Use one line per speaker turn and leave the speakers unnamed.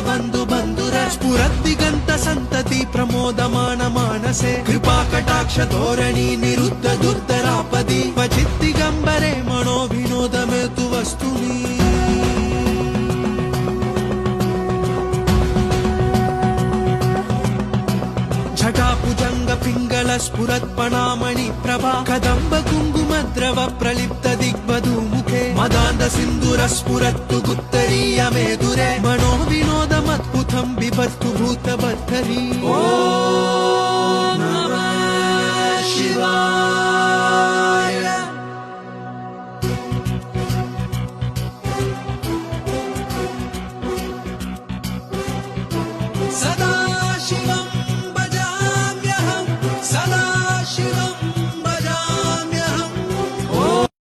बंधु बंधुर स्फुरद्दिगंत संतति प्रमोदमान मानसे कृपा कटाक्ष धोरणी निरुद्ध दुर्धरापदि क्वचित् दिगंबरे मनो विनोदमेतु वस्तुनि झटापुजंग पिंगल स्फुरत्पणामणि प्रभा कदंब कुंकुम द्रव प्रलिप्त दिग्वधू मुखे मदांध सिंधुर स्फुरत्तु गुत्तरीय मेदुरे मनो विनोदमद्भुतं बिभर्तु भूतबद्धरी। ओम नमः शिवाय।